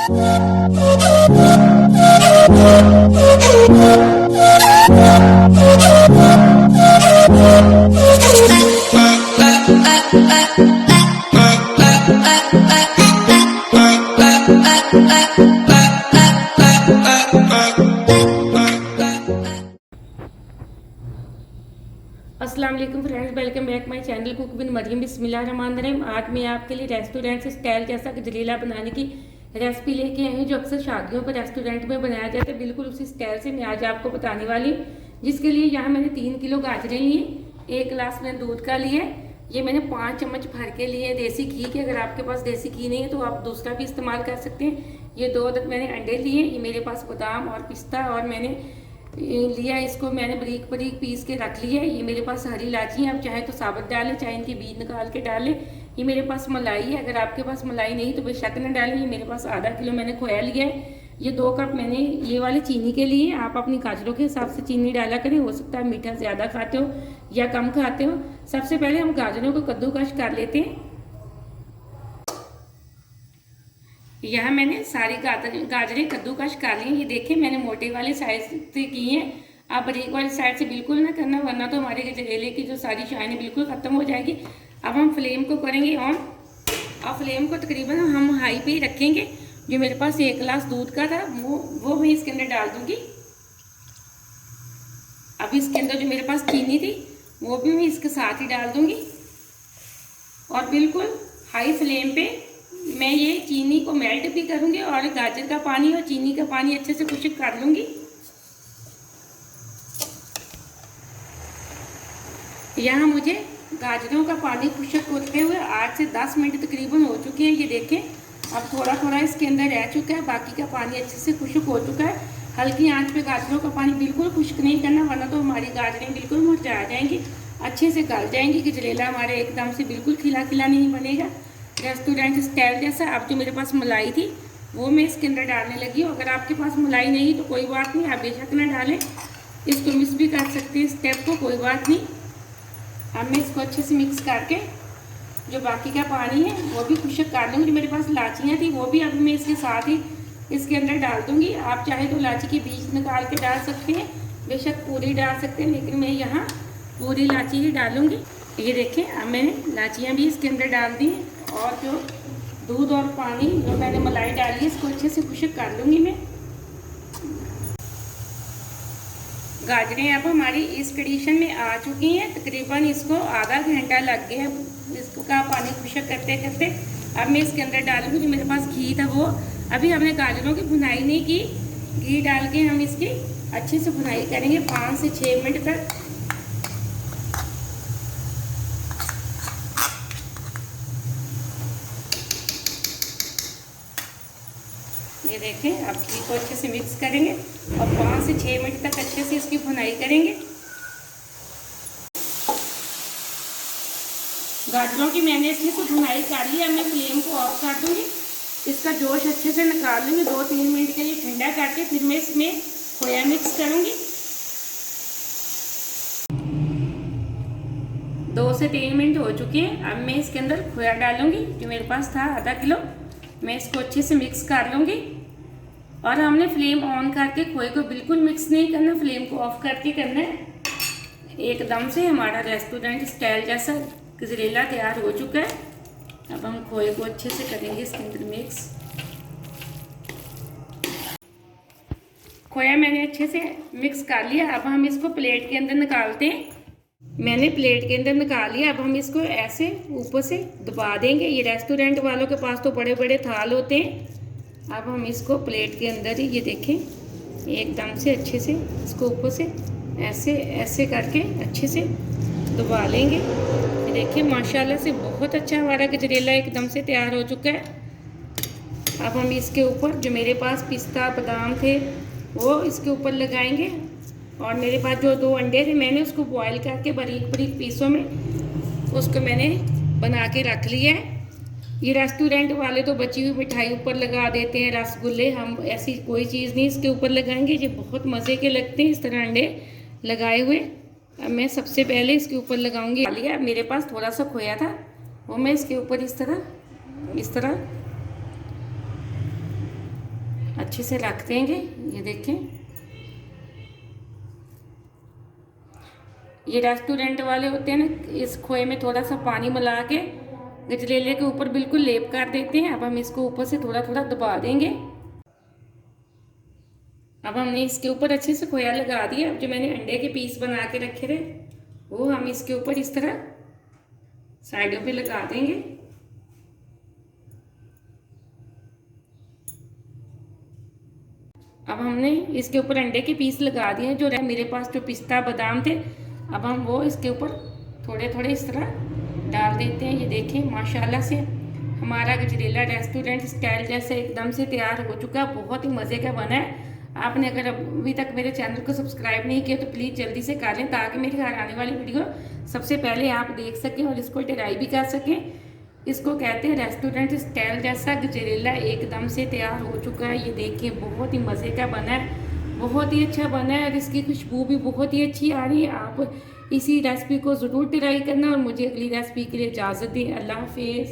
अस्सलाम वालेकुम friends, welcome back my channel cook with Maryam. बिस्मिल्लाहिर्रहमानिर्रहीम। आज मैं आपके लिए रेस्टोरेंट स्टाइल जैसा गजरेला बनाने की रेसिपी लेके आई हूँ, जो अक्सर शादियों पर रेस्टोरेंट में बनाया जाता है। बिल्कुल उसी स्टाइल से मैं आज आपको बताने वाली हूँ। जिसके लिए यहाँ मैंने 3 किलो गाजरें लिए, 1 गिलास मैंने दूध का लिया, ये मैंने 5 चम्मच भर के लिए देसी घी के। अगर आपके पास देसी घी नहीं है तो आप दूसरा भी इस्तेमाल कर सकते हैं। ये 2 अदद मैंने अंडे लिए, ये मेरे पास बादाम और पिस्ता और मैंने लिया, इसको मैंने बारीक बारीक पीस के रख लिया है। ये मेरे पास हरी इलायची है, आप चाहे तो साबुत डालें, चाहे इनके बीज निकाल के डालें। ये मेरे पास मलाई है, अगर आपके पास मलाई नहीं तो बेशक न डालें। ये मेरे पास आधा किलो मैंने खोया लिया है। ये 2 कप मैंने ये वाले चीनी के लिए, आप अपनी गाजरों के हिसाब से चीनी डाला करें। हो सकता है मीठा ज़्यादा खाते हो या कम खाते हो। सबसे पहले हम गाजरों को कद्दूकश कर लेते हैं। यहाँ मैंने सारी गाजरें कद्दूकश कर ली। ये देखिए मैंने मोटे वाले साइज से की हैं। आप बारीक वाली साइड से बिल्कुल ना करना, वरना तो हमारे गजरेले की जो सारी शाइनी बिल्कुल ख़त्म हो जाएगी। अब हम फ्लेम को करेंगे ऑन, और फ्लेम को तकरीबन हम हाई पे ही रखेंगे। जो मेरे पास 1 गिलास दूध का था वो मैं इसके अंदर डाल दूँगी। अब इसके अंदर जो मेरे पास चीनी थी वो भी मैं इसके साथ ही डाल दूँगी, और बिल्कुल हाई फ्लेम पे मैं ये चीनी को मेल्ट भी करूँगी और गाजर का पानी और चीनी का पानी अच्छे से खुश्क कर लूँगी। यहाँ मुझे गाजरों का पानी खुश्क होते हुए 8 से 10 मिनट तकरीबन हो चुके हैं। ये देखें अब थोड़ा थोड़ा इसके अंदर रह चुका है, बाकी का पानी अच्छे से खुश्क हो चुका है। हल्की आंच पे गाजरों का पानी बिल्कुल खुश्क नहीं करना, वरना तो हमारी गाजरें बिल्कुल मुरझा जाएंगी, अच्छे से गल जाएंगी। गजरेला हमारे एकदम से बिल्कुल खिला खिला नहीं बनेगा, रेस्टोरेंट स्टाइल जैसा। अब जो मेरे पास मलाई थी वो मैं इसके अंदर डालने लगी हूँ। अगर आपके पास मलाई नहीं तो कोई बात नहीं, आप बेशक ना डालें, इसको मिक्स भी कर सकते हैं स्टेप को, कोई बात नहीं। अब मैं इसको अच्छे से मिक्स करके जो बाकी का पानी है वो भी खुश्क कर दूँगी। मेरे पास इलायचियाँ थी वो भी अब मैं इसके साथ ही इसके अंदर डाल दूँगी। आप चाहे तो इलायची के बीज निकाल के डाल सकते हैं, बेशक पूरी डाल सकते हैं, लेकिन मैं यहाँ पूरी इलायची ही डालूँगी। ये देखें अब मैंने इलायचियाँ भी इसके अंदर डाल दी हैं, और जो दूध और पानी जो मैंने मलाई डाली है इसको अच्छे से खुश्क कर लूँगी मैं। गाजरें अब हमारी इस कंडीशन में आ चुकी हैं, तकरीबन इसको आधा घंटा लग गया इसका पानी खुश्क करते करते। अब मैं इसके अंदर डालूँगी जो मेरे पास घी था वो, अभी हमने गाजरों की भुनाई नहीं की, घी डाल के हम इसकी अच्छे से भुनाई करेंगे 5 से 6 मिनट तक। ये देखें अब घी को अच्छे से मिक्स करेंगे और 5 से 6 मिनट तक अच्छे से इसकी भुनाई करेंगे। गाजरों की मैंने इसमें से भुनाई कर ली। अब मैं फ्लेम को ऑफ कर दूंगी, इसका जोश अच्छे से निकाल लूँगी। 2-3 मिनट के लिए ठंडा करके फिर मैं इसमें खोया मिक्स करूँगी। 2 से 3 मिनट हो चुके हैं। अब मैं इसके अंदर खोया डालूँगी, जो मेरे पास था आधा किलो। मैं इसको अच्छे से मिक्स कर लूँगी, और हमने फ्लेम ऑन करके खोए को बिल्कुल मिक्स नहीं करना, फ्लेम को ऑफ करके करना है। एकदम से हमारा रेस्टोरेंट स्टाइल जैसा गजरेला तैयार हो चुका है। अब हम खोए को अच्छे से करेंगे इसके अंदर मिक्स। खोया मैंने अच्छे से मिक्स कर लिया। अब हम इसको प्लेट के अंदर निकालते हैं। मैंने प्लेट के अंदर निकाल लिया। अब हम इसको ऐसे ऊपर से दबा देंगे। ये रेस्टोरेंट वालों के पास तो बड़े बड़े थाल होते हैं। अब हम इसको प्लेट के अंदर ही, ये देखें एकदम से अच्छे से इसको ऊपर से ऐसे ऐसे करके अच्छे से दबा लेंगे। ये देखिए माशाल्लाह से बहुत अच्छा हमारा गजरेला एकदम से तैयार हो चुका है। अब हम इसके ऊपर जो मेरे पास पिस्ता बादाम थे वो इसके ऊपर लगाएंगे, और मेरे पास जो 2 अंडे थे मैंने उसको बॉईल करके बारीक बारीक पीसों में उसको मैंने बना के रख लिया है। ये रेस्टोरेंट वाले तो बची हुई मिठाई ऊपर लगा देते हैं, रसगुल्ले, हम ऐसी कोई चीज़ नहीं इसके ऊपर लगाएंगे। ये बहुत मज़े के लगते हैं इस तरह अंडे लगाए हुए। अब मैं सबसे पहले इसके ऊपर लगाऊंगी लिया। मेरे पास थोड़ा सा खोया था वो मैं इसके ऊपर इस तरह अच्छे से रख देंगे। ये देखें, ये रेस्टोरेंट वाले होते हैं ना, इस खोए में थोड़ा सा पानी मिला के गजरेले के ऊपर बिल्कुल लेप कर देते हैं। अब हम इसको ऊपर से थोड़ा थोड़ा दबा देंगे। अब हमने इसके ऊपर अच्छे से खोया लगा दिया। अब जो मैंने अंडे के पीस बना के रखे थे वो हम इसके ऊपर इस तरह साइडों पे लगा देंगे। अब हमने इसके ऊपर अंडे के पीस लगा दिए हैं। जो मेरे पास जो पिस्ता बादाम थे, अब हम वो इसके ऊपर थोड़े थोड़े इस तरह डाल देते हैं। ये देखें, माशाल्लाह से हमारा गजरेला रेस्टोरेंट स्टाइल जैसे एकदम से तैयार हो चुका है। बहुत ही मज़े का बना है। आपने अगर अभी तक मेरे चैनल को सब्सक्राइब नहीं किया तो प्लीज़ जल्दी से कर लें, ताकि मेरी हर आने वाली वीडियो सबसे पहले आप देख सकें और इसको ट्राई भी कर सकें। इसको कहते हैं रेस्टोरेंट स्टाइल जैसा गजरेला एकदम से तैयार हो चुका है। ये देखिए, बहुत ही मज़े का बना है, बहुत ही अच्छा बना है और इसकी खुशबू भी बहुत ही अच्छी आ रही है। आप इसी रेसिपी को ज़रूर ट्राई करना और मुझे अगली रेसिपी के लिए इजाज़त दें। अल्लाह हाफिज़।